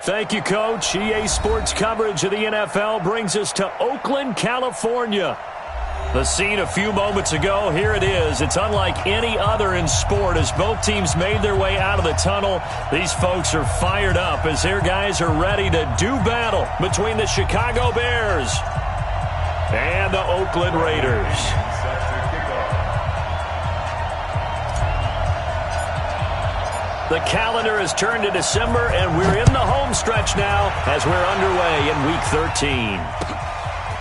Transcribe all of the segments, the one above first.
Thank you, Coach. EA Sports coverage of the NFL brings us to Oakland, California. The scene a few moments ago, here it is. It's unlike any other in sport as both teams made their way out of the tunnel. These folks are fired up as their guys are ready to do battle between the Chicago Bears and the Oakland Raiders. The calendar has turned to December, and we're in the home stretch now as we're underway in Week 13.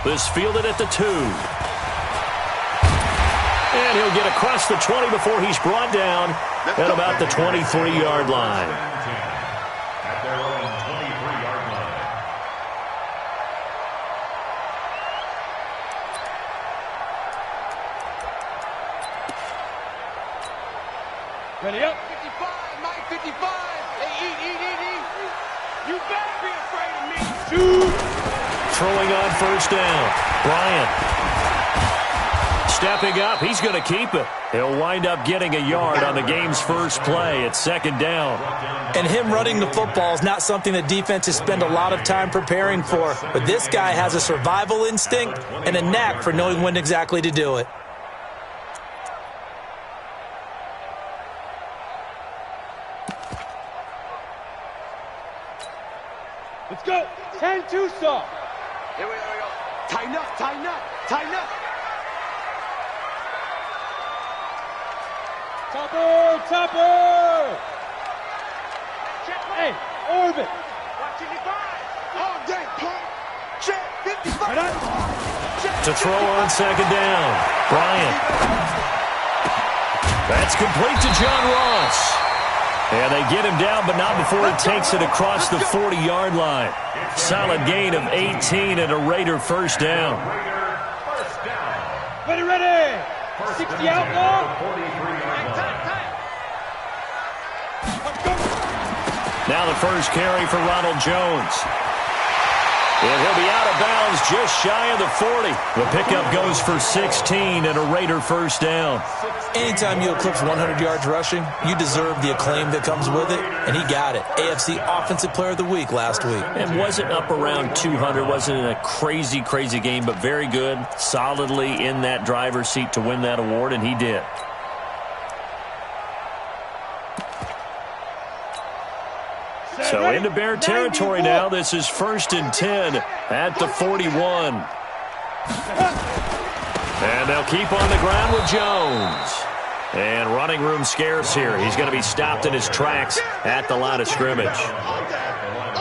This fielded at the 2. And he'll get across the 20 before he's brought down at about the 23-yard line. At their own 23-yard line. Ready up. 55, Mike, 55. Hey, eat. You better be afraid of me. Shoot. Throwing on first down. Bryant. Stepping up, he's going to keep it. He'll wind up getting a yard on the game's first play. It's second down. And him running the football is not something that defenses spend a lot of time preparing for. But this guy has a survival instinct and a knack for knowing when exactly to do it. Let's go. 10-2 stop. Here we go. Tighten up. Topper! Hey, orbit! Watch it, all day, pump! Check, 55! To throw on second down. Bryant. That's complete to John Ross. And they get him down, but not before he takes it across the 40-yard line. Solid gain of 18 and a Raider first down. Ready! 60 outlaw! Now the first carry for Ronald Jones. And he'll be out of bounds just shy of the 40. The pickup goes for 16 and a Raider first down. Anytime you eclipse 100 yards rushing, you deserve the acclaim that comes with it, and he got it. AFC Offensive Player of the Week last week. And wasn't up around 200, wasn't in a crazy game, but very good, solidly in that driver's seat to win that award, and he did. So into Bear territory now. This is 1st and 10 at the 41. And they'll keep on the ground with Jones. And running room scarce here. He's going to be stopped in his tracks at the line of scrimmage.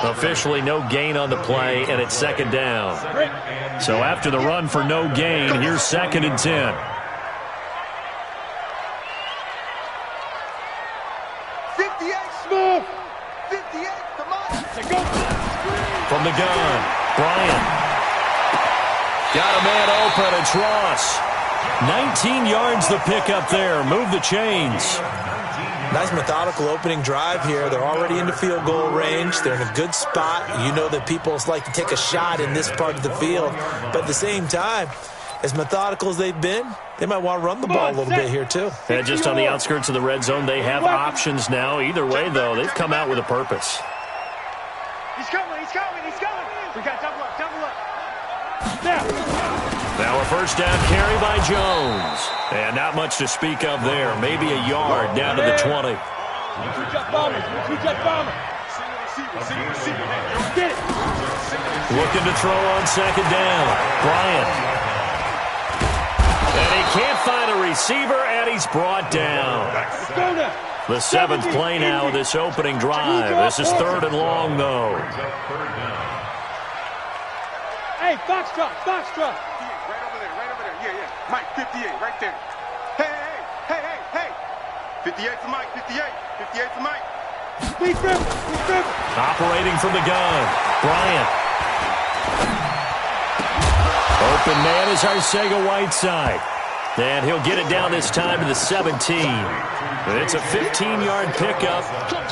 Officially no gain on the play, and it's second down. So after the run for no gain, here's 2nd and 10. From the gun, Bryant. Got a man open, it's Ross. 19 yards the pickup there. Move the chains. Nice methodical opening drive here. They're already into field goal range. They're in a good spot. You know that people like to take a shot in this part of the field. But at the same time, as methodical as they've been, they might want to run the ball a little bit here too. And just on the outskirts of the red zone, they have options now. Either way, though, they've come out with a purpose. He's coming. We got double up. Now a first down carry by Jones. And not much to speak of there. Maybe a yard down to the 20. Two-jet bomber. Get it. Looking to throw on second down. Bryant. And he can't find a receiver, and he's brought down. The 7th play now of this opening drive. This is 3rd and long, though. Hey, Foxtrot. Right over there. Yeah. Mike, 58, right there. Hey. 58 for Mike, 58 for Mike. Speed dribble. Operating from the gun. Bryant. Open man is Arcega-Whiteside. And he'll get it down this time to the 17. It's a 15-yard pickup,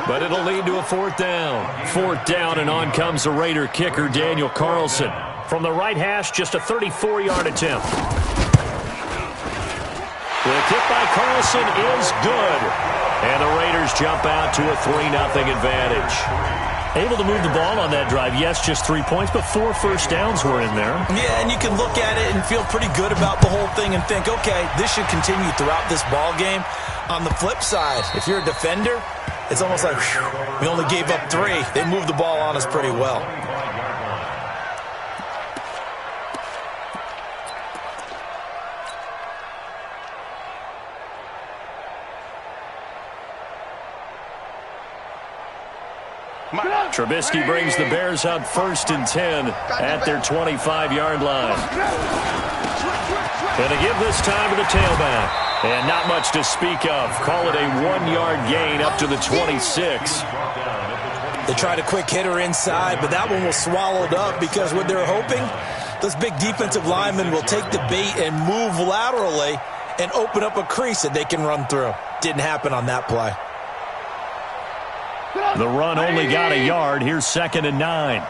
but it'll lead to a 4th down. 4th down, and on comes the Raider kicker, Daniel Carlson. From the right hash, just a 34-yard attempt. The kick by Carlson is good. And the Raiders jump out to a 3-0 advantage. Able to move the ball on that drive. Yes, just 3 points, but 4 first downs were in there. Yeah, and you can look at it and feel pretty good about the whole thing and think, okay, this should continue throughout this ball game. On the flip side, if you're a defender, it's almost like, whew, we only gave up 3. They moved the ball on us pretty well. Trubisky brings the Bears up 1st and 10 at their 25-yard line. Going to give this time to the tailback. And not much to speak of. Call it a 1-yard gain up to the 26. They tried a quick hitter inside, but that one was swallowed up because what they're hoping, those big defensive linemen will take the bait and move laterally and open up a crease that they can run through. Didn't happen on that play. The run only got a yard. Here's 2nd and 9.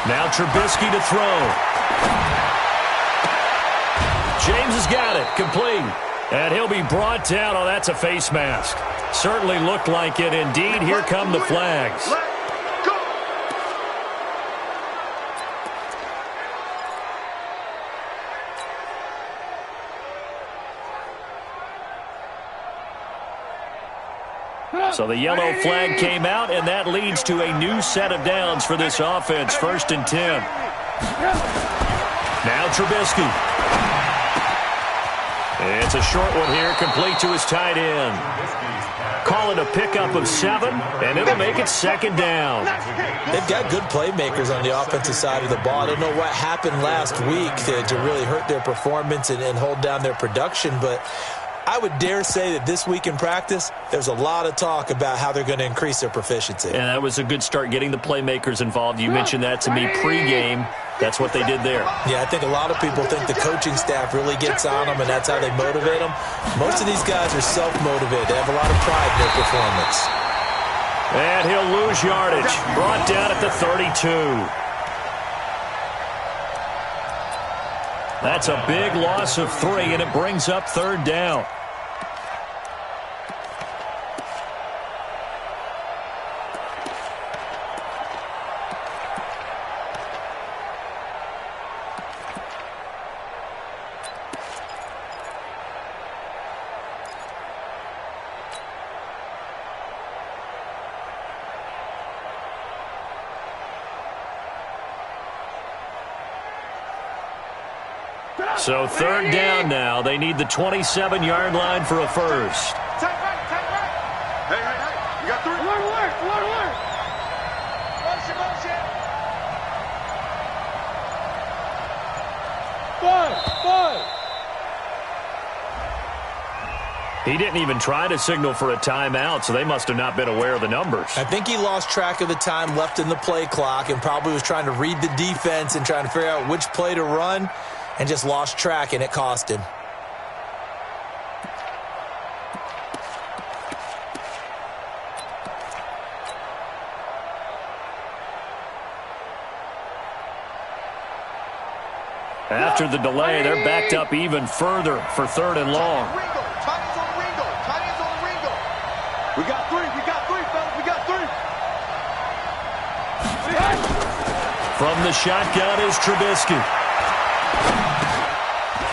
Now Trubisky to throw. James has got it. Complete. And he'll be brought down. Oh, that's a face mask. Certainly looked like it. Indeed, here come the flags. So the yellow flag came out, and that leads to a new set of downs for this offense. 1st and 10. Now Trubisky. It's a short one here, complete to his tight end. Call it a pickup of 7, and it'll make it 2nd down. They've got good playmakers on the offensive side of the ball. I don't know what happened last week to really hurt their performance and hold down their production, but I would dare say that this week in practice, there's a lot of talk about how they're going to increase their proficiency. And that was a good start, getting the playmakers involved. You mentioned that to me pregame. That's what they did there. Yeah, I think a lot of people think the coaching staff really gets on them, and that's how they motivate them. Most of these guys are self-motivated. They have a lot of pride in their performance. And he'll lose yardage. Brought down at the 32. That's a big loss of 3, and it brings up 3rd down. So 3rd down now. They need the 27-yard line for a first. Tight right. Hey. You got 3. Alert. Motion. 5. He didn't even try to signal for a timeout, so they must have not been aware of the numbers. I think he lost track of the time left in the play clock and probably was trying to read the defense and trying to figure out which play to run, and just lost track, and it cost him. After the delay, they're backed up even further for 3rd and long. Tight ends on the Ringo. We got 3, fellas. We got 3. From the shotgun is Trubisky.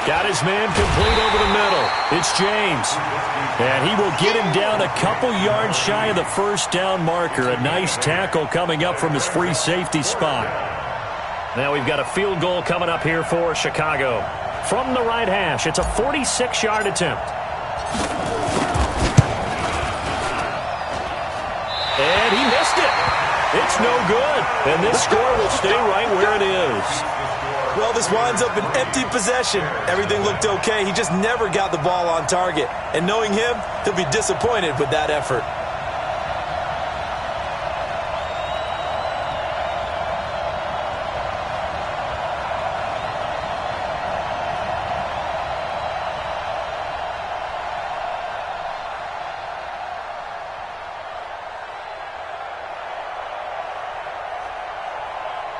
Got his man complete over the middle. It's James. And he will get him down a couple yards shy of the 1st down marker. A nice tackle coming up from his free safety spot. Now we've got a field goal coming up here for Chicago. From the right hash, it's a 46-yard attempt. And he missed it. It's no good. And this score will stay right where it is. Well, this winds up an empty possession. Everything looked okay. He just never got the ball on target. And knowing him, he'll be disappointed with that effort.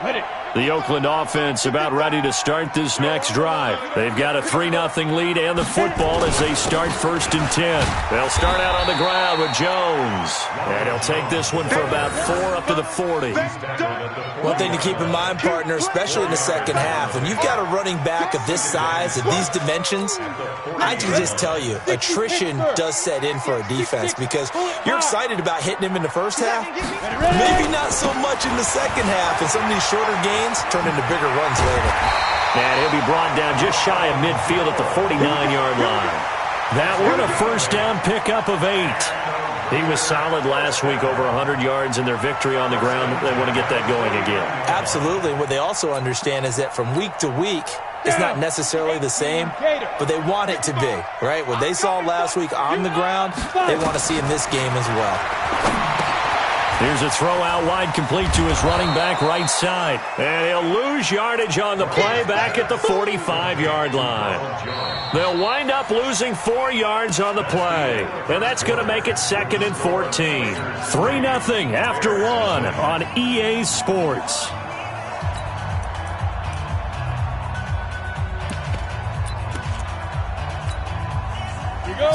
Ready. The Oakland offense about ready to start this next drive. They've got a 3-0 lead and the football as they start 1st and 10. They'll start out on the ground with Jones. And he'll take this one for about 4 up to the 40. One thing to keep in mind, partner, especially in the second half, when you've got a running back of this size, of these dimensions, I can just tell you, attrition does set in for a defense because you're excited about hitting him in the first half. Maybe not so much in the second half, and some of these shorter gains turn into bigger runs later. And he'll be brought down just shy of midfield at the 49-yard line. That one a first down pickup of 8. He was solid last week, over 100 yards in their victory on the ground. They want to get that going again. Absolutely. What they also understand is that from week to week, it's not necessarily the same, but they want it to be, right? What they saw last week on the ground, they want to see in this game as well. Here's a throw out wide, complete to his running back right side. And he'll lose yardage on the play back at the 45-yard line. They'll wind up losing 4 yards on the play. And that's going to make it 2nd and 14. 3-0 after 1 on EA Sports.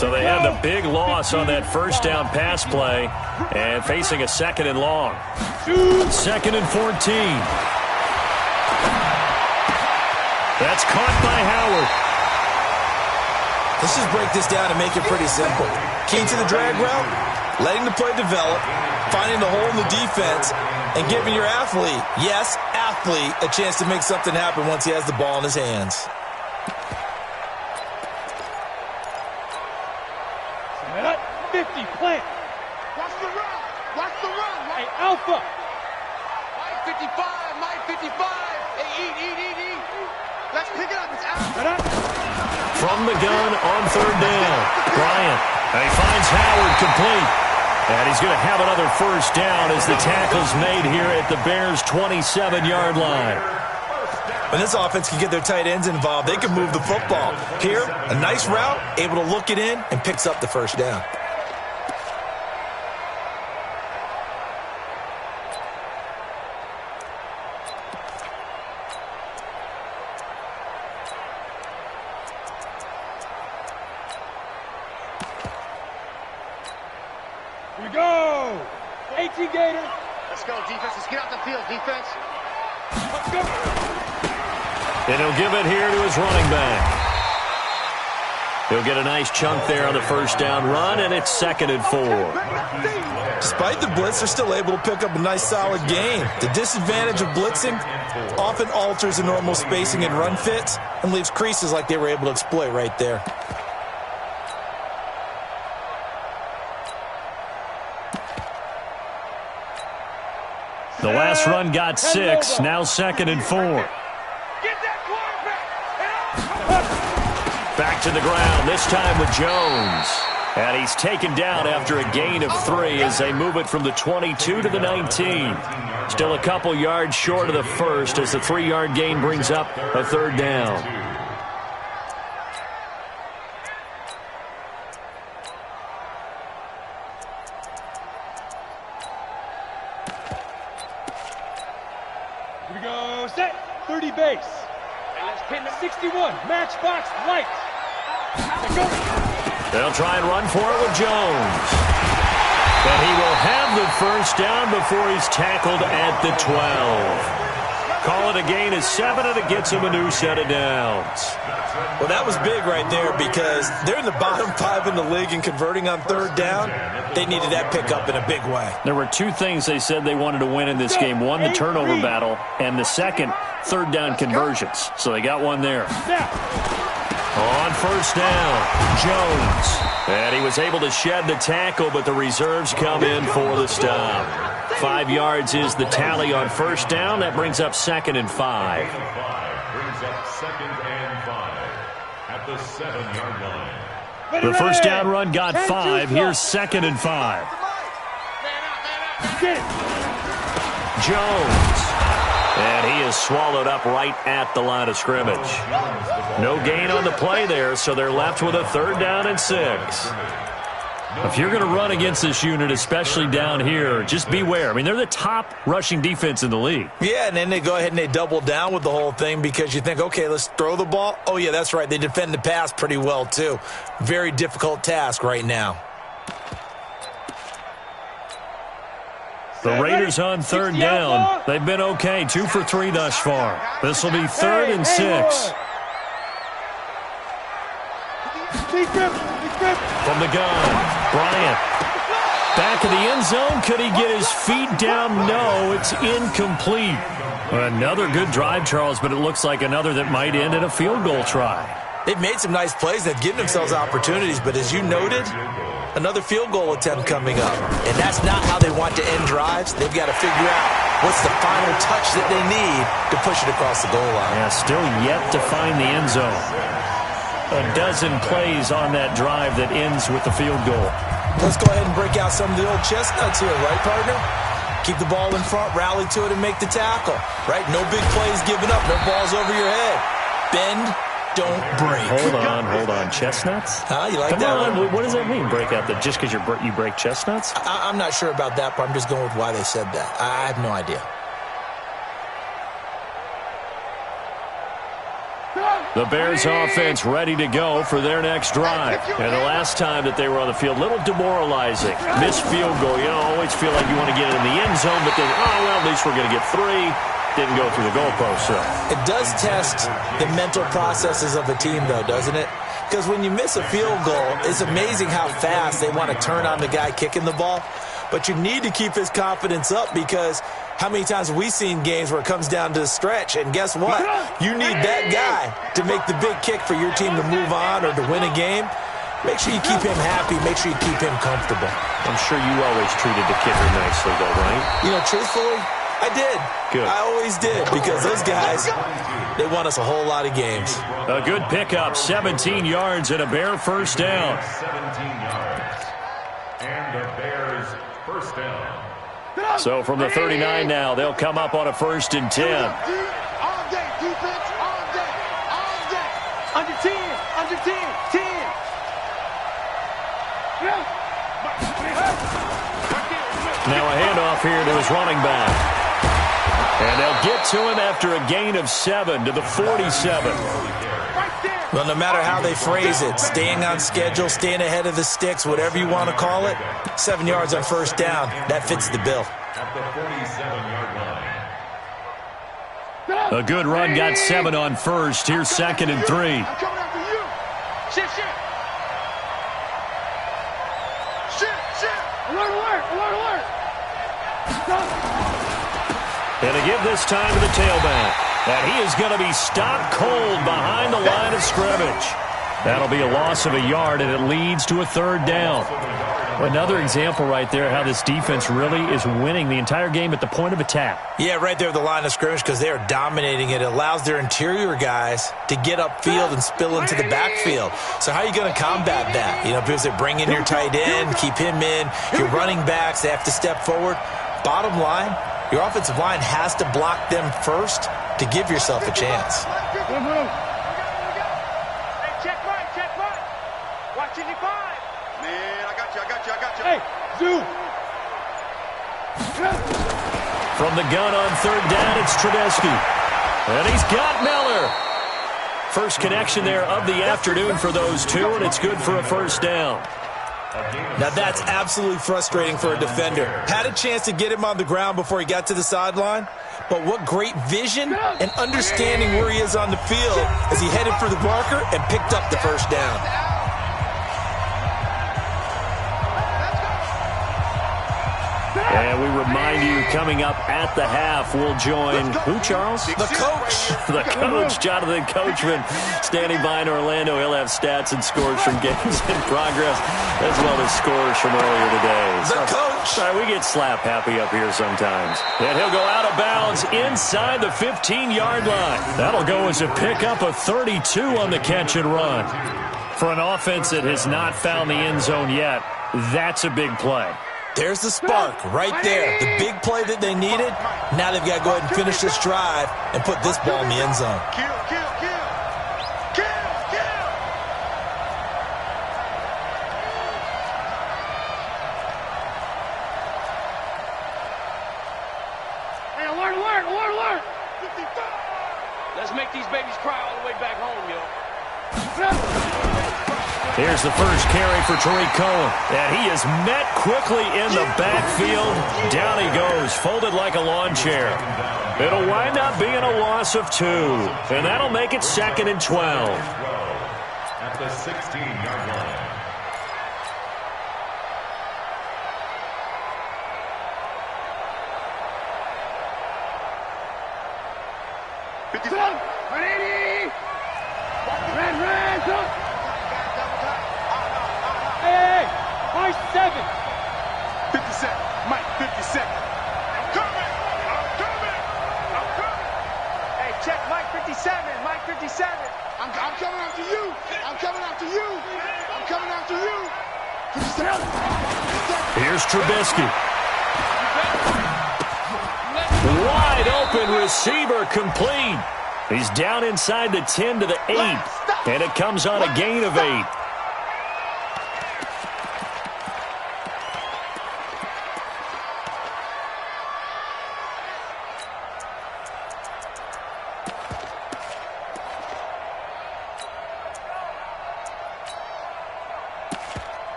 So they had the big loss on that first down pass play and facing a 2nd and long. 2nd and 14. That's caught by Howard. Let's just break this down and make it pretty simple. Key to the drag route, letting the play develop, finding the hole in the defense, and giving your athlete, yes, athlete, a chance to make something happen once he has the ball in his hands. Plant. Watch the run. Watch the run. Hey, Alpha. Mike 55. Mike 55. Hey, eat. Let's pick it up. It's Alpha. From the gun on 3rd down. Bryant. He finds Howard complete. And he's going to have another first down as the tackle's made here at the Bears' 27-yard line. When this offense can get their tight ends involved, they can move the football. Here, a nice route, able to look it in, and picks up the first down. Here we go. 18 Gator. Let's go, defense. Let's get out the field, defense. Let's go. And he'll give it here to his running back. He'll get a nice chunk there on the first down run, and it's 2nd and 4. Despite the blitz, they're still able to pick up a nice solid gain. The disadvantage of blitzing often alters the normal spacing and run fits and leaves creases like they were able to exploit right there. The last run got 6, now 2nd and 4. Back to the ground, this time with Jones. And he's taken down after a gain of 3 as they move it from the 22 to the 19. Still a couple yards short of the first as the 3-yard gain brings up a 3rd down. Here we go, set, 30 base. And let's pin the 61, matchbox light. They'll try and run for it with Jones. But he will have the first down before he's tackled at the 12. Call it a gain of 7, and it gets him a new set of downs. Well, that was big right there because they're in the bottom 5 in the league in converting on 3rd down. They needed that pickup in a big way. There were 2 things they said they wanted to win in this game. One, the turnover battle, and the second, 3rd down conversions. So they got one there. On first down, Jones. And he was able to shed the tackle, but the reserves come in for the stop. 5 yards is the tally on first down. That brings up 2nd and 5. Brings up 2nd and 5 at the 7-yard line. The first down run got 5. Here's 2nd and 5. Jones. And he is swallowed up right at the line of scrimmage. No gain on the play there, so they're left with a 3rd down and 6. If you're going to run against this unit, especially down here, just beware. I mean, they're the top rushing defense in the league. Yeah, and then they go ahead and they double down with the whole thing because you think, okay, let's throw the ball. Oh, yeah, that's right. They defend the pass pretty well, too. Very difficult task right now. The Raiders on third down. They've been okay, 2 for 3 thus far. This will be 3rd and 6. From the gun, Bryant. Back of the end zone. Could he get his feet down? No, it's incomplete. Another good drive, Charles, but it looks like another that might end in a field goal try. They've made some nice plays. They've given themselves opportunities, but as you noted, another field goal attempt coming up. And that's not how they want to end drives. They've got to figure out what's the final touch that they need to push it across the goal line. Yeah, still yet to find the end zone. A dozen plays on that drive that ends with the field goal. Let's go ahead and break out some of the old chestnuts here, right, partner? Keep the ball in front, rally to it, and make the tackle, right? No big plays given up, no balls over your head. Bend, don't break. Hold on. Chestnuts? Huh? You like Come that on. one? What does that mean, break out? That just because you break chestnuts? I'm not sure about that, but I'm just going with why they said that. I have no idea. The Bears offense ready to go for their next drive. And the last time that they were on the field, a little demoralizing. Missed field goal. You know, always feel like you want to get it in the end zone, but then, at least we're going to get 3. Didn't go through the goalpost, so. It does test the mental processes of a team, though, doesn't it? Because when you miss a field goal, it's amazing how fast they want to turn on the guy kicking the ball. But you need to keep his confidence up because how many times have we seen games where it comes down to the stretch? And guess what? You need that guy to make the big kick for your team to move on or to win a game. Make sure you keep him happy. Make sure you keep him comfortable. I'm sure you always treated the kicker nicely, though, right? You know, truthfully, I did. Good. I always did because those guys, they won us a whole lot of games. A good pickup, 17 yards and a Bear first down. 17 yards. And the Bears first down. So from the 39 now, they'll come up on a 1st and 10. All day, defense, all day, all day. Under 10, under 10, 10. Now a handoff here to his running back. And they'll get to him after a gain of 7 to the 47. Well, no matter how they phrase it, staying on schedule, staying ahead of the sticks, whatever you want to call it, 7 yards on first down, that fits the bill. At the 47-yard line. A good run got 7 on first. Here's 2nd and 3. I'm coming after you. Shit. Alert. And to give this time to the tailback. And he is going to be stopped cold behind the line of scrimmage. That'll be a loss of a yard, and it leads to a 3rd down. Another example right there how this defense really is winning the entire game at the point of attack. Yeah, right there at the line of scrimmage because they are dominating it. It allows their interior guys to get upfield and spill into the backfield. So how are you going to combat that? You know, because they bring in your tight end, keep him in. Your running backs, they have to step forward. Bottom line, your offensive line has to block them first to give yourself a chance. Watching you five. Man, I got you. Hey, Zoo. From the gun on 3rd down, it's Trubisky. And he's got Miller. First connection there of the afternoon for those two, and it's good for a 1st down. Now that's absolutely frustrating for a defender. Had a chance to get him on the ground before he got to the sideline, but what great vision and understanding where he is on the field as he headed for the marker and picked up the 1st down. And we remind you, coming up at the half, we'll join who, Charles? The coach. The coach, Jonathan Coachman, standing by in Orlando. He'll have stats and scores from games in progress, as well as scores from earlier today. The coach. Sorry, we get slap happy up here sometimes. And he'll go out of bounds inside the 15-yard line. That'll go as a pickup of 32 on the catch and run. For an offense that has not found the end zone yet, that's a big play. There's the spark right there. The big play that they needed. Now they've got to go ahead and finish this drive and put this ball in the end zone. Kill. Let's make these babies cry all the way back home, yo. Here's the first carry for Tariq Cohen. And he is met quickly in the backfield. Down he goes, folded like a lawn chair. It'll wind up being a loss of 2. And that'll make it 2nd and 12. At the 16-yard line. Hey, Mike 7. 57. Mike 57. I'm coming. Hey, check Mike 57. Mike 57. I'm coming after you. I'm coming after you. I'm coming after you. 57. Here's Trubisky. Wide open receiver complete. He's down inside the 10 to the 8. And it comes on a gain of 8.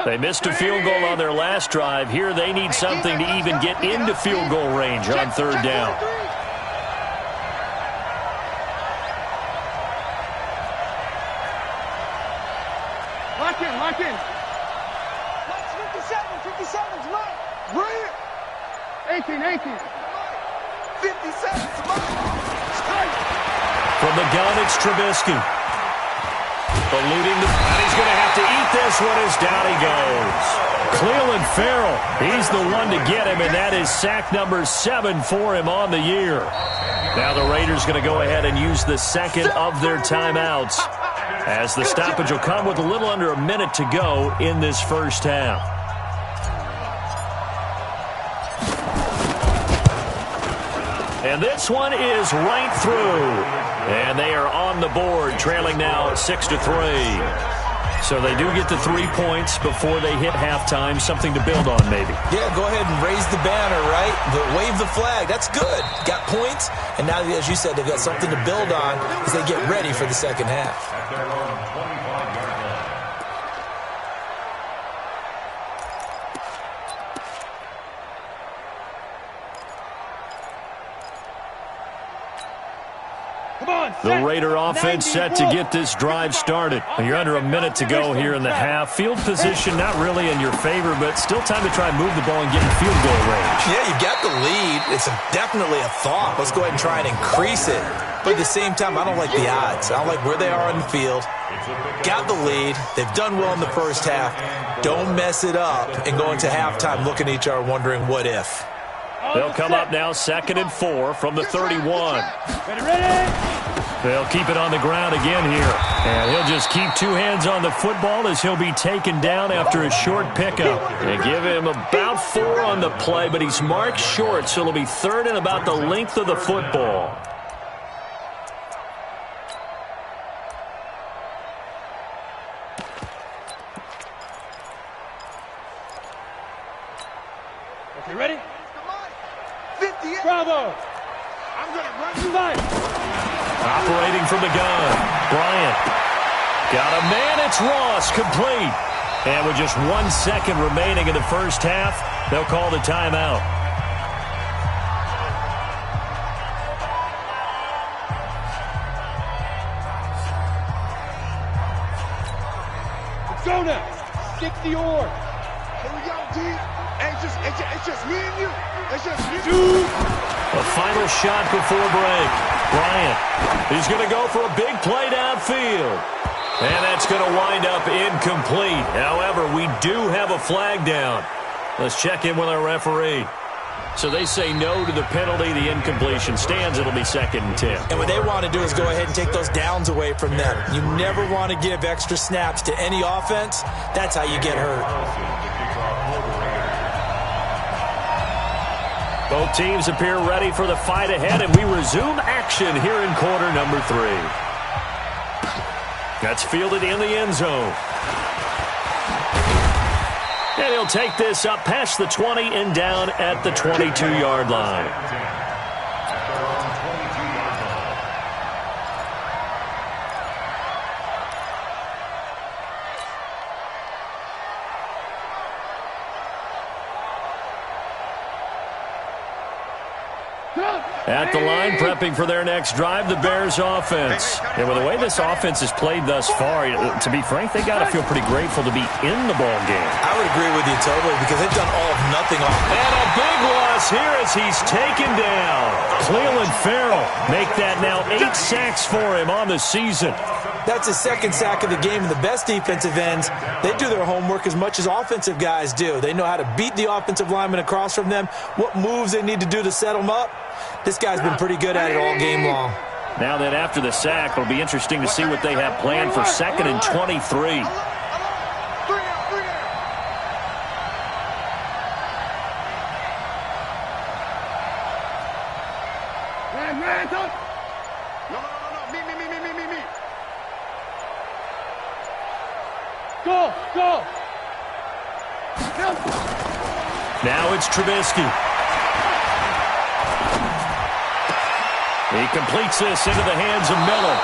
They missed a field goal on their last drive. Here they need something to even get into field goal range on 3rd down. Lock in. Mike's 57. 57's Mike. Bring it. 18. 57's Mike. From the gun, it's Trubisky. Eluding and he's going to have to eat this one as down he goes. Cleveland Farrell, he's the one to get him, and that is sack number 7 for him on the year. Now the Raiders going to go ahead and use the second of their timeouts, as the stoppage will come with a little under a minute to go in this first half. And this one is right through. And they are on the board, trailing now 6-3. So they do get the 3 points before they hit halftime. Something to build on, maybe. Yeah, go ahead and raise the banner, right? But wave the flag. That's good. Got points. And now, as you said, they've got something to build on as they get ready for the second half. At their own 25-yard line. The Raider offense set to get this drive started. You're under a minute to go here in the half. Field position not really in your favor, but still time to try and move the ball and get in field goal range. Yeah, you've got the lead. It's definitely a thought. Let's go ahead and try and increase it. But at the same time, I don't like the odds. I don't like where they are on the field. Got the lead. They've done well in the first half. Don't mess it up and go into halftime looking at each other wondering what if. They'll come up now 2nd and 4 from the 31. They'll keep it on the ground again here. And he'll just keep 2 hands on the football as he'll be taken down after a short pickup. They give him about 4 on the play, but he's marked short, so it'll be 3rd and about the length of the football. Okay, ready? 58. Bravo. I'm going to run you live. Operating from the gun, Bryant. Got a man, it's Ross, complete. And with just 1 second remaining in the first half, they'll call the timeout. Let's go now. 60 or. Here we go, D. It's just me and you. It's just you. A final shot before break. Bryant, he's going to go for a big play downfield. And that's going to wind up incomplete. However, we do have a flag down. Let's check in with our referee. So they say no to the penalty. The incompletion stands. It'll be 2nd and 10. And what they want to do is go ahead and take those downs away from them. You never want to give extra snaps to any offense. That's how you get hurt. Both teams appear ready for the fight ahead, and we resume action here in quarter number 3. That's fielded in the end zone. And he'll take this up past the 20 and down at the 22-yard line. At the line, prepping for their next drive, the Bears offense. And with the way this offense has played thus far, to be frank, they got to feel pretty grateful to be in the ball game. I would agree with you totally because they've done all of nothing offense. And a big loss here as he's taken down. Cleveland Farrell make that now 8 sacks for him on the season. That's his second sack of the game, and the best defensive ends, they do their homework as much as offensive guys do. They know how to beat the offensive lineman across from them, what moves they need to do to set them up. This guy's been pretty good at it all game long. Now that after the sack, it'll be interesting to see what they have planned for 2nd and 23. Go! Now it's Trubisky. He completes this into the hands of Miller.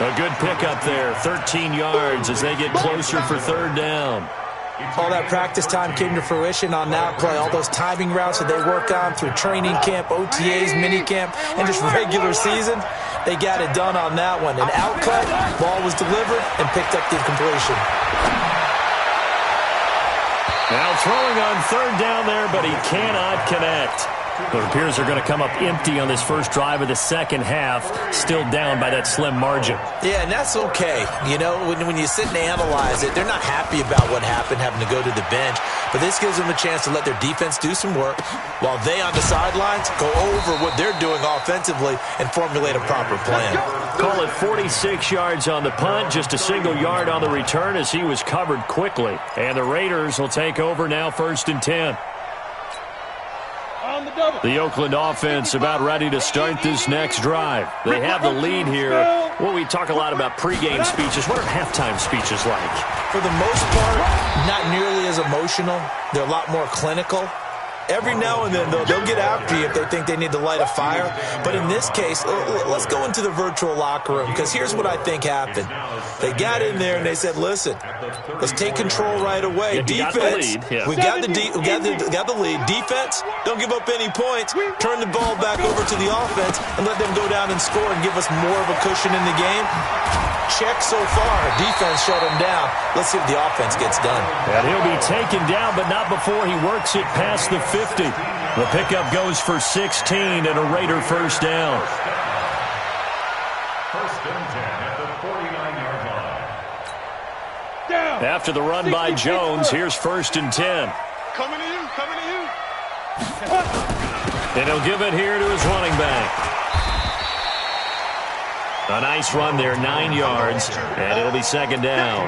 A good pickup there, 13 yards as they get closer for 3rd down. All that practice time came to fruition on that play. All those timing routes that they work on through training camp, OTAs, minicamp, and just regular season, they got it done on that one. An outcut, ball was delivered, and picked up the completion. Now throwing on 3rd down there, but he cannot connect. It appears they're going to come up empty on this first drive of the second half, still down by that slim margin. Yeah, and that's okay. You know, when you sit and analyze it, they're not happy about what happened, having to go to the bench. But this gives them a chance to let their defense do some work while they on the sidelines go over what they're doing offensively and formulate a proper plan. Call it 46 yards on the punt, just a single yard on the return as he was covered quickly. And the Raiders will take over now 1st and 10. The Oakland offense about ready to start this next drive. They have the lead here. Well, we talk a lot about pregame speeches. What are halftime speeches like? For the most part, not nearly as emotional. They're a lot more clinical. Every now and then, though, they'll get after you if they think they need to light a fire. But in this case, let's go into the virtual locker room, because here's what I think happened. They got in there and they said, listen, let's take control right away. Defense, we got the lead. Defense, don't give up any points. Turn the ball back over to the offense and let them go down and score and give us more of a cushion in the game. Check so far. Defense shut him down. Let's see if the offense gets done. And he'll be taken down, but not before he works it past the 50. The pickup goes for 16 and a Raider 1st down. 1st and 10 at the 49-yard line. Down. After the run by Jones, here's 1st and 10. Coming to you. And he'll give it here to his running back. A nice run there, 9 yards, and it'll be 2nd down.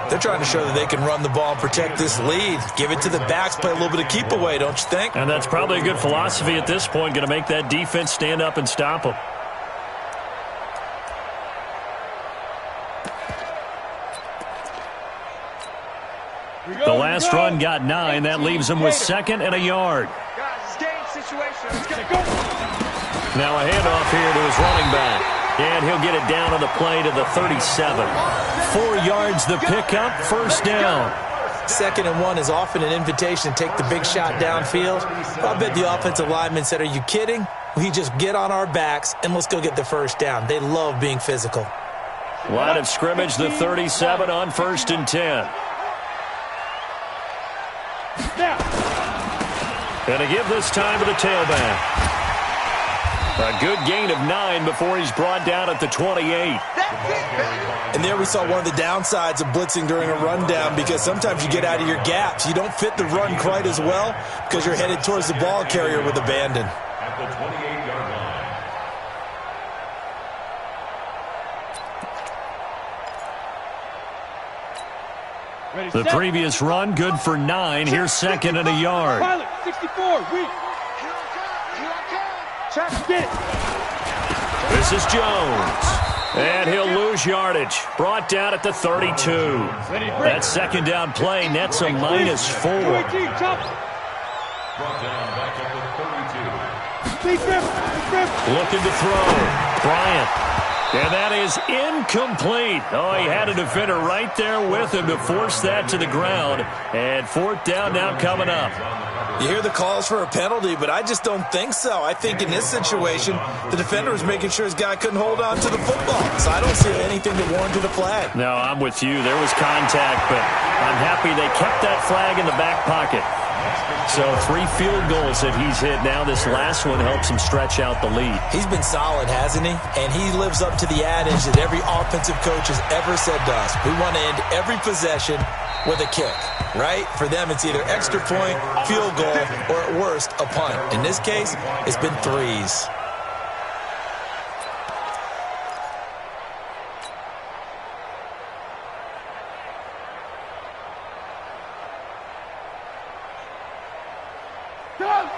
They're trying to show that they can run the ball and protect this lead. Give it to the backs, play a little bit of keep away, don't you think? And that's probably a good philosophy at this point, going to make that defense stand up and stop them. The last run got 9. That leaves him with 2nd and a yard. Guys, it's game situation. Let's get it going. Now a handoff here to his running back. And he'll get it down on the play to the 37. 4 yards the pickup, 1st down. 2nd and 1 is often an invitation to take the big shot downfield. I bet the offensive lineman said, are you kidding? We just get on our backs and let's go get the 1st down. They love being physical. Line of scrimmage, the 37 on 1st and 10. And to give this time to the tailback. A good gain of 9 before he's brought down at the 28. And there we saw one of the downsides of blitzing during a rundown, because sometimes you get out of your gaps. You don't fit the run quite as well because you're headed towards the ball carrier with abandon. At the 28-yard line. The previous run, good for 9. Here's 2nd and a yard. Pilot, 64, weak. Check, get it. This is Jones. And he'll lose yardage. Brought down at the 32. That second down play nets a -4. Brought down back at the 32. Looking to throw. Bryant. And that is incomplete. Oh, he had a defender right there with him to force that to the ground. And fourth down now coming up. You hear the calls for a penalty, but I just don't think so. I think in this situation, the defender was making sure his guy couldn't hold on to the football. So I don't see anything that warranted a flag. No, I'm with you. There was contact, but I'm happy they kept that flag in the back pocket. So 3 field goals that he's hit now. This last one helps him stretch out the lead. He's been solid, hasn't he? And he lives up to the adage that every offensive coach has ever said to us. We want to end every possession with a kick, right? For them, it's either extra point, field goal, or at worst, a punt. In this case, it's been 3s.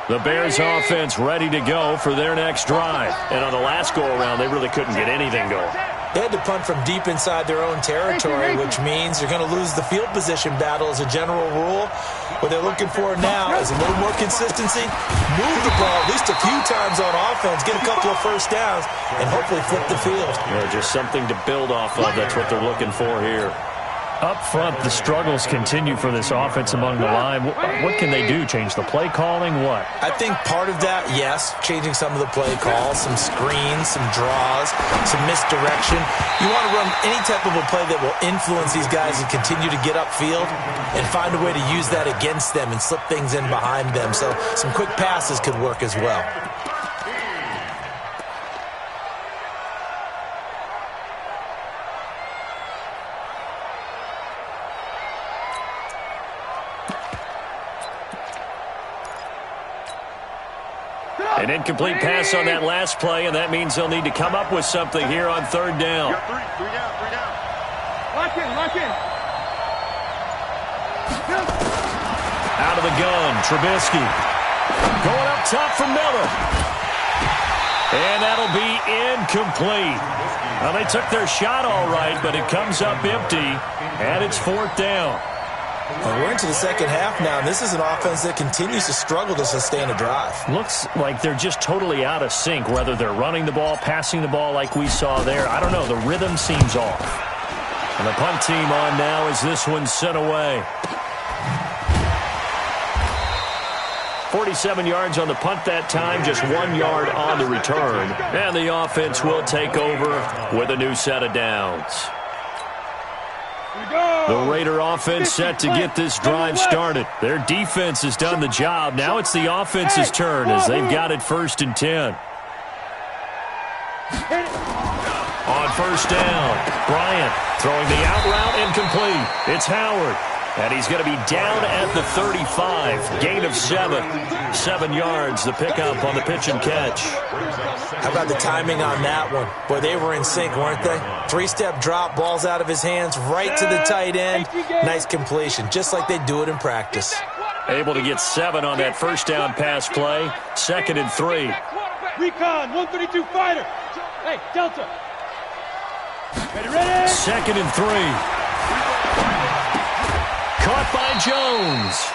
The Bears offense ready to go for their next drive. And on the last go-around, they really couldn't get anything going. They had to punt from deep inside their own territory, which means they're going to lose the field position battle as a general rule. What they're looking for now is a little more consistency, move the ball at least a few times on offense, get a couple of first downs, and hopefully flip the field. Yeah, just something to build off of. That's what they're looking for here. Up front, the struggles continue for this offense among the line. What can they do? Change the play calling? What? I think part of that, yes, changing some of the play calls, some screens, some draws, some misdirection. You want to run any type of a play that will influence these guys and continue to get upfield and find a way to use that against them and slip things in behind them. So some quick passes could work as well. An incomplete pass on that last play, and that means they'll need to come up with something here on third down. Three down. Lock in. Out of the gun, Trubisky. Going up top for Miller. And that'll be incomplete. Well, they took their shot all right, but it comes up empty, and it's fourth down. Well, we're into the second half now, and this is an offense that continues to struggle to sustain a drive. Looks like they're just totally out of sync, whether they're running the ball, passing the ball like we saw there. I don't know. The rhythm seems off. And the punt team on now as this one's sent away. 47 yards on the punt that time, just 1 yard on the return. And the offense will take over with a new set of downs. The Raider offense set to get this drive started. Their defense has done the job. Now it's the offense's turn as they've got it 1st and 10. On first down, Bryant throwing the out route incomplete. It's Howard. And he's going to be down at the 35. Gain of 7. 7 yards, the pickup on the pitch and catch. How about the timing on that one? Boy, they were in sync, weren't they? 3-step drop, balls out of his hands, right to the tight end. Nice completion, just like they do it in practice. Able to get 7 on that first down pass play. 2nd and 3. Recon, 132 fighter. Hey, Delta. Ready. 2nd and 3. Caught by Jones.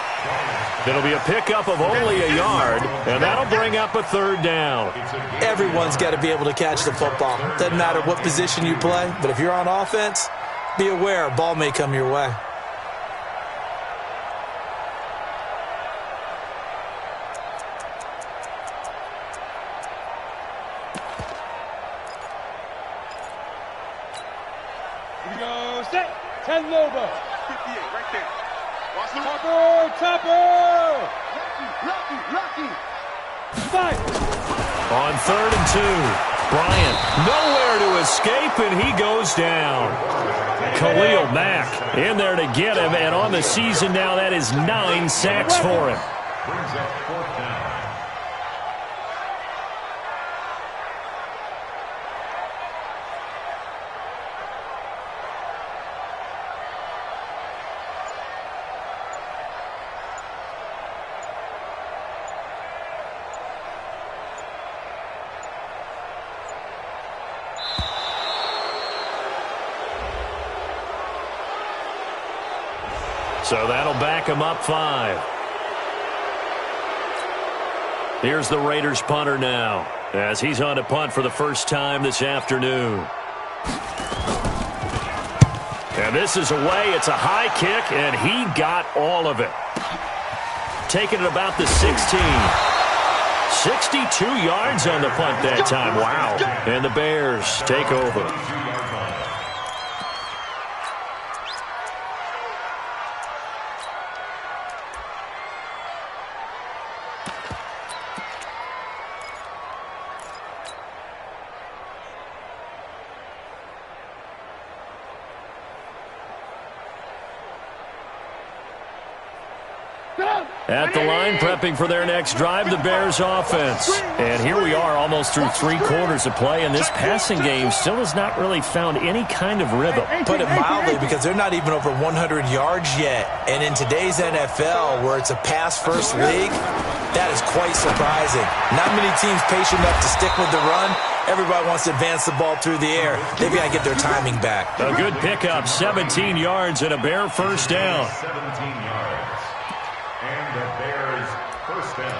It'll be a pickup of only a yard, and that'll bring up a 3rd down. Everyone's got to be able to catch the football. Doesn't matter what position you play, but if you're on offense, be aware a ball may come your way. Here we go, set. 10 Lobo. 58, right there. Watch the Topper. Lucky. 5. On 3rd and 2, Bryant nowhere to escape, and he goes down. Khalil Mack in there to get him, and on the season now, that is 9 sacks for him. Brings up 4th down. So that'll back him up 5. Here's the Raiders punter now, as he's on to punt for the first time this afternoon. And this is away. It's a high kick, and he got all of it. Taking it about the 16. 62 yards on the punt that time. Wow. And the Bears take over. At the line, prepping for their next drive, the Bears offense. And here we are almost through 3 quarters of play, and this passing game still has not really found any kind of rhythm. Put it mildly, because they're not even over 100 yards yet. And in today's NFL, where it's a pass-first league, that is quite surprising. Not many teams patient enough to stick with the run. Everybody wants to advance the ball through the air. They've got to get their timing back. A good pickup, 17 yards and a Bear first down. 17 yards. And the Bears first down.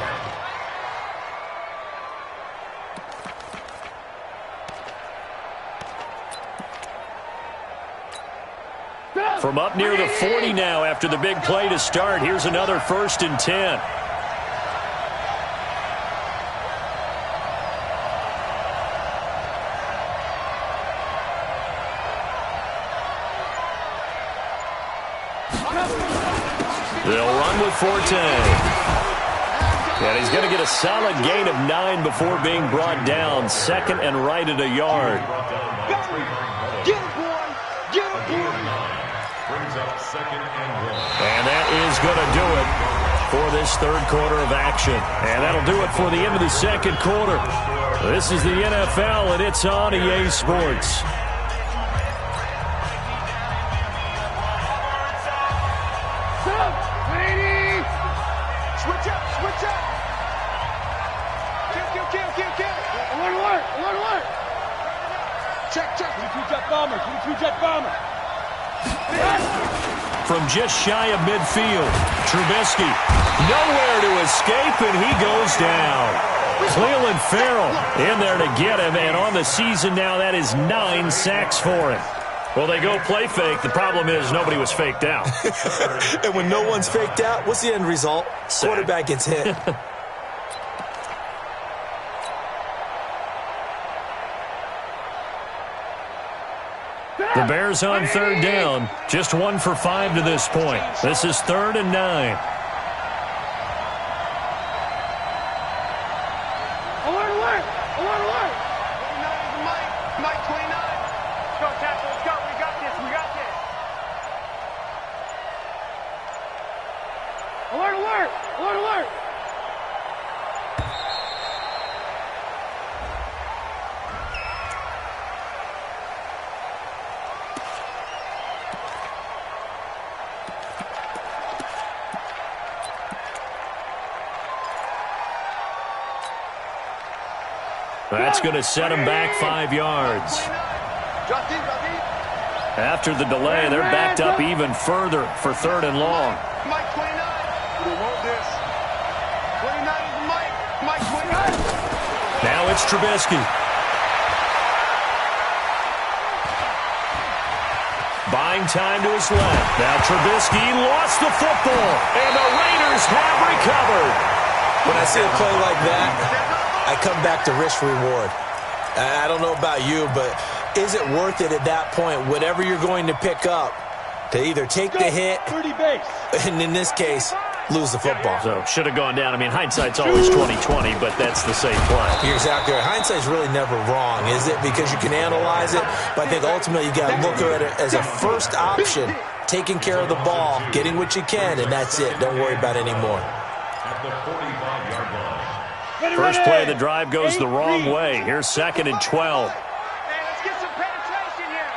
From up near the 40 now after the big play to start. Here's another 1st and 10. They'll run with Forte. And he's going to get a solid gain of 9 before being brought down. 2nd and right at a yard. Get it, boy. Get it, boy. Brings up 2nd and 1. And that is going to do it for this 3rd quarter of action. And that'll do it for the end of the 2nd quarter. This is the NFL, and it's on EA Sports. Switch up, switch up. Kill. Alert. Check. 22-jet bomber. From just shy of midfield, Trubisky nowhere to escape, and he goes down. Cleveland Farrell in there to get him, and on the season now, that is 9 sacks for him. Well, they go play fake. The problem is nobody was faked out. And when no one's faked out, what's the end result? Quarterback gets hit. The Bears on 3rd down. Just 1 for 5 to this point. This is 3rd and 9. Alert. 29 Mike 29. Let's go, Tackle. Let's go. We got this. Alert. That's going to set him back 5 yards. Drop deep. After the delay, they're backed up even further for 3rd and long. Mike 29. We want this. 29 is Mike 29. Now it's Trubisky. Buying time to his left. Now Trubisky lost the football, and the Raiders have recovered. When I see a play like that, I come back to risk reward. I don't know about you, but is it worth it at that point, whatever you're going to pick up, to either take the hit, and in this case, lose the football? So should have gone down. I mean, hindsight's always 20/20, but that's the safe play. You're exactly right. Hindsight's really never wrong, is it? Because you can analyze it, but I think ultimately you got to look at it as a first option, taking care of the ball, getting what you can, and that's it. Don't worry about any more. At the 45-yard line. First play of the drive goes the wrong way. Here's 2nd and 12. Hey, let's get some penetration here.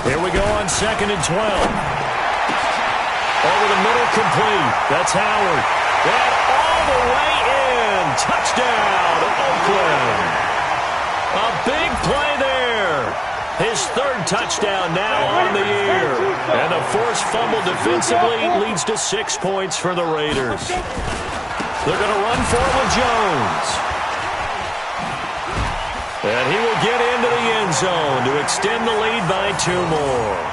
Here we go on 2nd and 12. Over the middle, complete. That's Howard. And all the way in. Touchdown, Oakland. A big play there. His third touchdown now on the year. And a forced fumble defensively leads to 6 points for the Raiders. They're going to run for it with Jones. And he will get into the end zone to extend the lead by 2 more.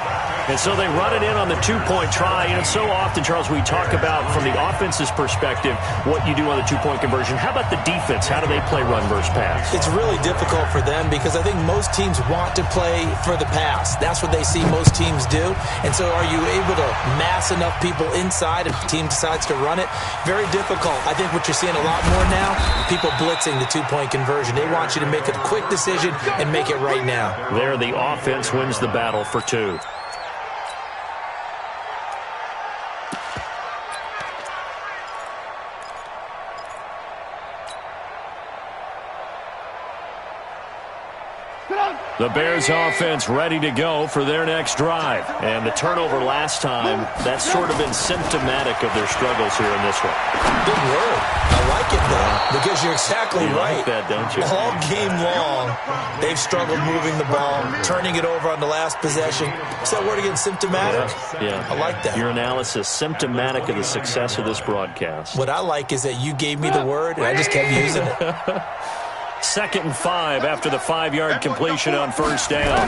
And so they run it in on the 2-point try. And so often, Charles, we talk about, from the offense's perspective, what you do on the 2-point conversion. How about the defense? How do they play run versus pass? It's really difficult for them because I think most teams want to play for the pass. That's what they see most teams do. And so are you able to mass enough people inside if the team decides to run it? Very difficult. I think what you're seeing a lot more now, people blitzing the 2-point conversion. They want you to make a quick decision and make it right now. There, the offense wins the battle for 2. The Bears offense ready to go for their next drive. And the turnover last time, that's sort of been symptomatic of their struggles here in this one. Big word. I like it, though, because you're exactly right. Like that, don't you? All game long, they've struggled moving the ball, turning it over on the last possession. Is that word again, symptomatic? Yeah. I like that. Your analysis, symptomatic of the success of this broadcast. What I like is that you gave me the word, and I just kept using it. 2nd and 5 after the 5-yard completion on first down.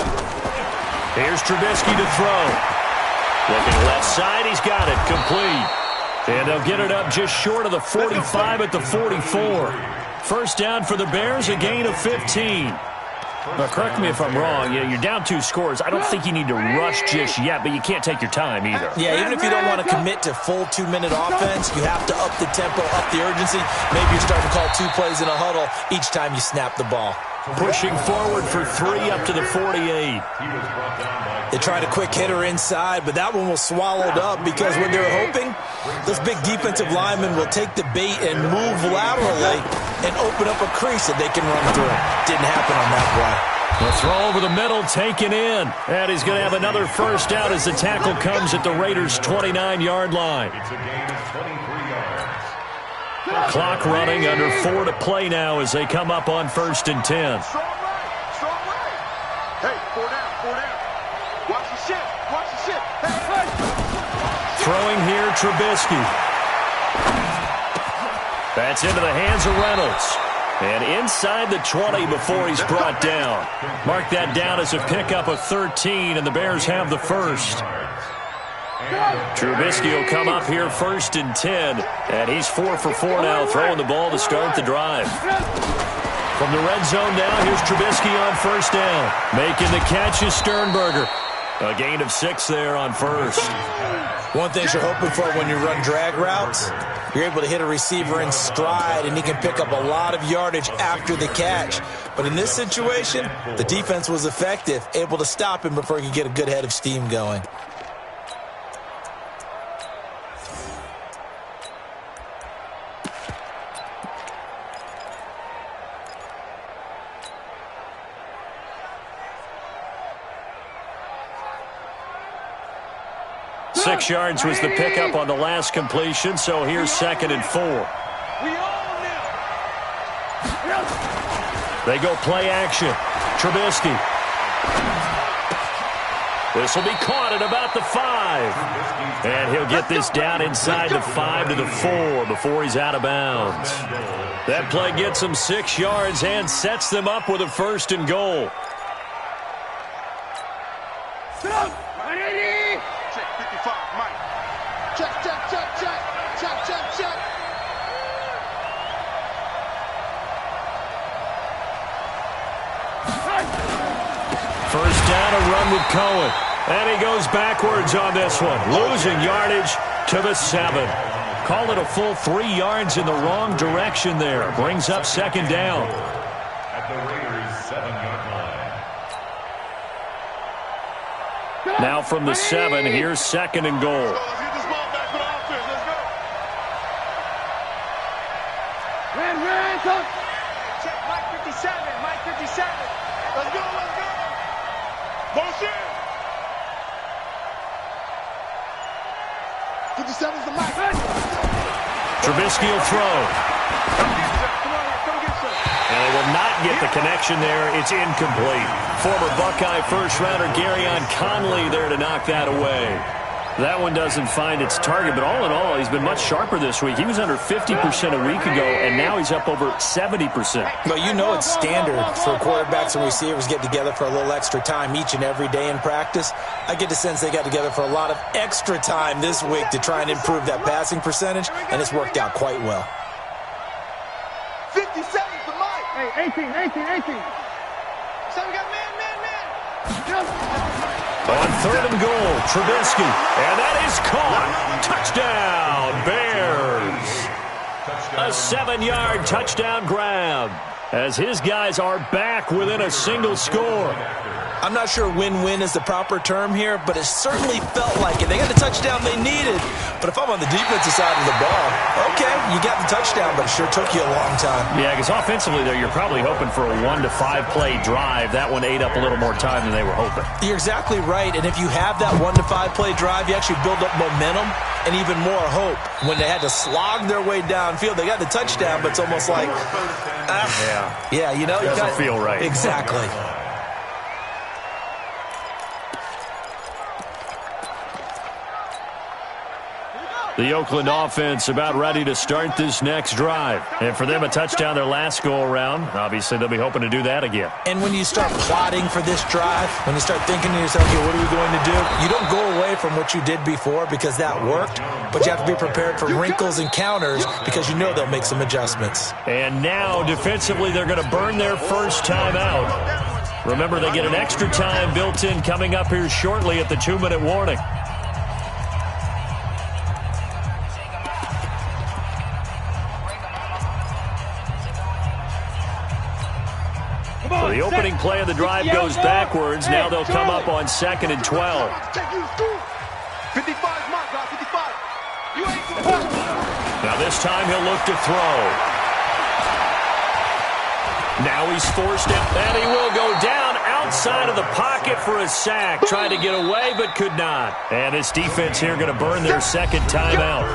Here's Trubisky to throw. Looking left side, he's got it, complete. And they'll get it up just short of the 45 at the 44. First down for the Bears, a gain of 15. Now, correct me if I'm wrong. You're down 2 scores. I don't think you need to rush just yet, but you can't take your time either. Yeah, even if you don't want to commit to full 2-minute offense, you have to up the tempo, up the urgency. Maybe you're starting to call 2 plays in a huddle each time you snap the ball. Pushing forward for 3 up to the 48. They tried a quick hitter inside, but that one was swallowed up because when they're hoping, those big defensive linemen will take the bait and move laterally and open up a crease that they can run through. Didn't happen on that play. The throw over the middle taken in. And he's going to have another first down as the tackle comes at the Raiders' 29-yard line. Clock running, under 4 to play now as they come up on 1st and 10. Strong right. Strong right. Hey, 4 down, 4 down. Watch the shit. Watch the shit. Hey, hey. Throwing here, Trubisky. That's into the hands of Reynolds. And inside the 20 before he's brought down. Mark that down as a pickup of 13, and the Bears have the first. Trubisky will come up here 1st and 10, and he's 4 for 4 now, throwing the ball to start the drive. From the red zone now, here's Trubisky on 1st down. Making the catch is Sternberger. A gain of 6 there on 1st. One thing you're hoping for when you run drag routes, you're able to hit a receiver in stride, and he can pick up a lot of yardage after the catch. But in this situation, the defense was effective, able to stop him before he could get a good head of steam going. Six yards was the pickup on the last completion, so here's 2nd and 4. They go play action. Trubisky. This will be caught at about the 5. And he'll get this down inside the 5 to the 4 before he's out of bounds. That play gets him 6 yards and sets them up with a 1st and goal. Check 55, Mike. Check, check, check, check. Check, check, check. First down, a run with Cohen. And he goes backwards on this one, losing yardage to the 7. Call it a full 3 yards in the wrong direction there. Brings up 2nd down. At the Raiders' 7-yard line. Now from the 7, here's 2nd and goal. Let's get this ball back for the offense. Let's go. Ran, come. Check Mike 57, Mike 57. Let's go, let's go. Motion. 57's the Mike. Trubisky will throw. Come on here, come get some. And they will not get the connection there. It's incomplete. Former Buckeye first-rounder Garyon Conley there to knock that away. That one doesn't find its target, but all in all, he's been much sharper this week. He was under 50% a week ago, and now he's up over 70%. Well, you know it's standard for quarterbacks and receivers get together for a little extra time each and every day in practice. I get the sense they got together for a lot of extra time this week to try and improve that passing percentage, and it's worked out quite well. 50 seconds to Mike. Hey, 18. So we got man. On 3rd and goal, Trubisky, and that is caught. Touchdown, Bears. A 7-yard touchdown grab as his guys are back within a single score. I'm not sure win-win is the proper term here, but it certainly felt like it. They got the touchdown they needed, but if I'm on the defensive side of the ball, okay, you got the touchdown, but it sure took you a long time. Yeah, because offensively there, you're probably hoping for a 1 to 5 play drive. That one ate up a little more time than they were hoping. You're exactly right, and if you have that 1 to 5 play drive, you actually build up momentum and even more hope. When they had to slog their way downfield, they got the touchdown, but it's almost like, yeah, you know, doesn't feel right. Exactly. The Oakland offense about ready to start this next drive. And for them, a touchdown their last go-around. Obviously, they'll be hoping to do that again. And when you start plotting for this drive, when you start thinking to yourself, okay, what are we going to do? You don't go away from what you did before because that worked, but you have to be prepared for wrinkles and counters because you know they'll make some adjustments. And now, defensively, they're going to burn their first time out. Remember, they get an extra time built in coming up here shortly at the 2-minute warning. So the opening play of the drive goes backwards. Now they'll come up on 2nd and 12. 55, my God, 55. Now this time he'll look to throw. Now he's forced it, and he will go down outside of the pocket for a sack. Tried to get away, but could not. And this defense here going to burn their second timeout.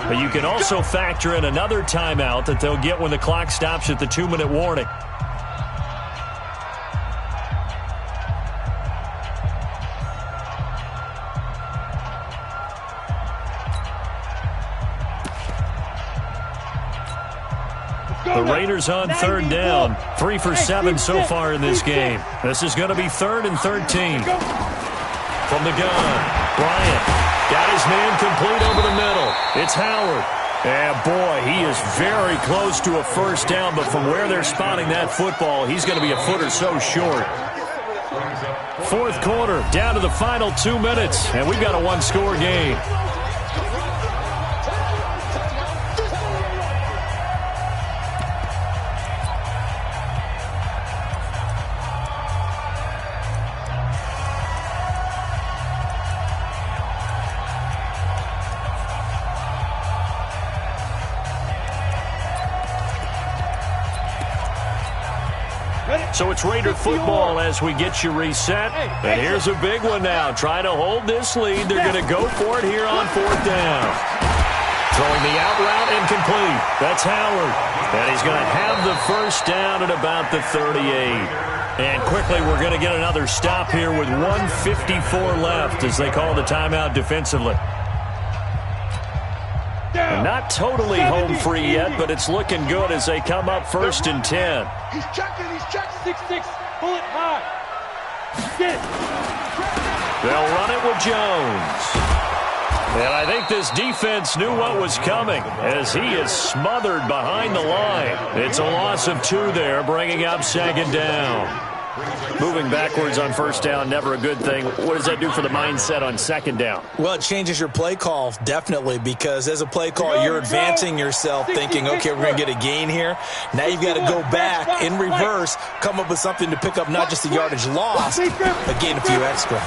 But you can also factor in another timeout that they'll get when the clock stops at the 2-minute warning. The Raiders on 3rd down. 3 for 7 so far in this game. This is going to be 3rd and 13. From the gun, Bryant got his man complete over the middle. It's Howard. And boy, he is very close to a first down, but from where they're spotting that football, he's going to be a foot or so short. 4th quarter, down to the final 2 minutes, and we've got a 1-score game. So it's Raider football as we get you reset. And here's a big one now. Trying to hold this lead. They're going to go for it here on 4th down. Throwing the out route incomplete. That's Howard. And he's going to have the first down at about the 38. And quickly we're going to get another stop here with 1:54 left as they call the timeout defensively. And not totally home free yet, but it's looking good as they come up 1st and 10. He's checking. 6-6, pull it high. Get it. They'll run it with Jones. And I think this defense knew what was coming as he is smothered behind the line. It's a loss of 2 there, bringing up 2nd down. Moving backwards on 1st down, never a good thing. What does that do for the mindset on 2nd down? Well, it changes your play call, definitely, because as a play call, you're advancing yourself thinking, okay, we're going to get a gain here. Now you've got to go back in reverse, come up with something to pick up not just the yardage lost, but gain a few extra.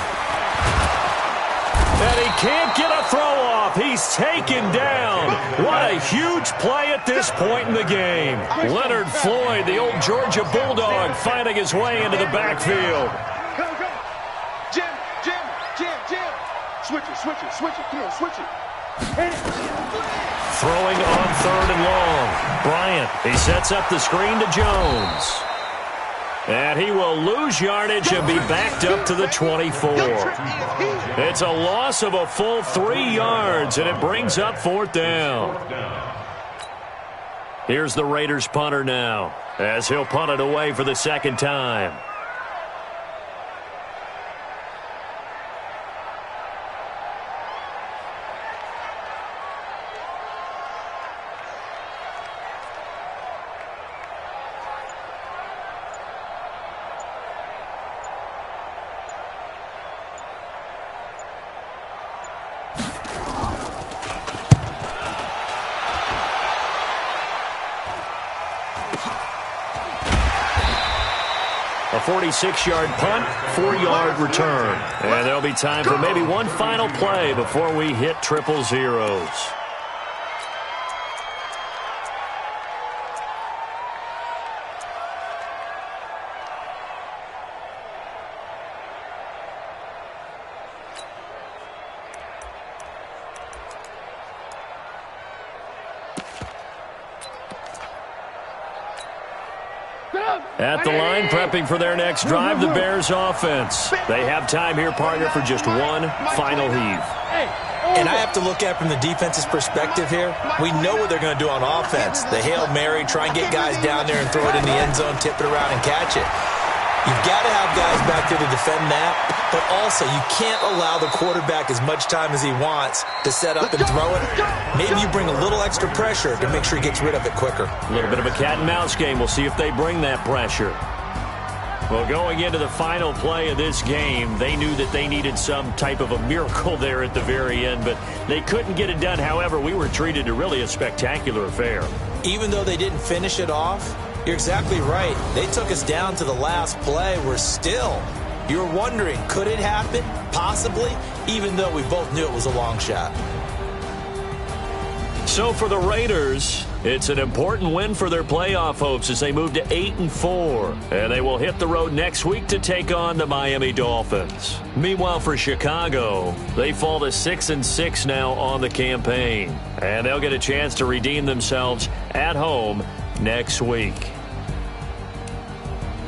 And he can't get a throw off. He's taken down. What a huge play at this point in the game. Leonard Floyd, the old Georgia Bulldog, finding his way into the backfield. Go. Jim. Switch it. Come on, switch it. Throwing on 3rd and long. Bryant, he sets up the screen to Jones. And he will lose yardage and be backed up to the 24. It's a loss of a full 3 yards, and it brings up 4th down. Here's the Raiders punter now, as he'll punt it away for the 2nd time. A 46-yard punt, 4-yard return. And there'll be time for maybe one final play before we hit triple zeros. At the line, prepping for their next drive, the Bears offense. They have time here, partner, for just one final heave. And I have to look at it from the defense's perspective here. We know what they're going to do on offense. The Hail Mary, try and get guys down there and throw it in the end zone, tip it around and catch it. You've got to have guys back there to defend that, but also you can't allow the quarterback as much time as he wants to set up and throw it. Maybe you bring a little extra pressure to make sure he gets rid of it quicker. A little bit of a cat and mouse game. We'll see if they bring that pressure. Well, going into the final play of this game, they knew that they needed some type of a miracle there at the very end, but they couldn't get it done. However, we were treated to really a spectacular affair. Even though they didn't finish it off, you're exactly right. They took us down to the last play. We're still, you're wondering, could it happen? Possibly, even though we both knew it was a long shot. So for the Raiders, it's an important win for their playoff hopes as they move to 8-4. And they will hit the road next week to take on the Miami Dolphins. Meanwhile, for Chicago, they fall to 6-6 now on the campaign. And they'll get a chance to redeem themselves at home next week.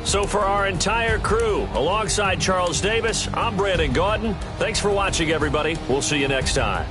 So for our entire crew, alongside Charles Davis, I'm Brandon Gaudin. Thanks for watching, everybody. We'll see you next time.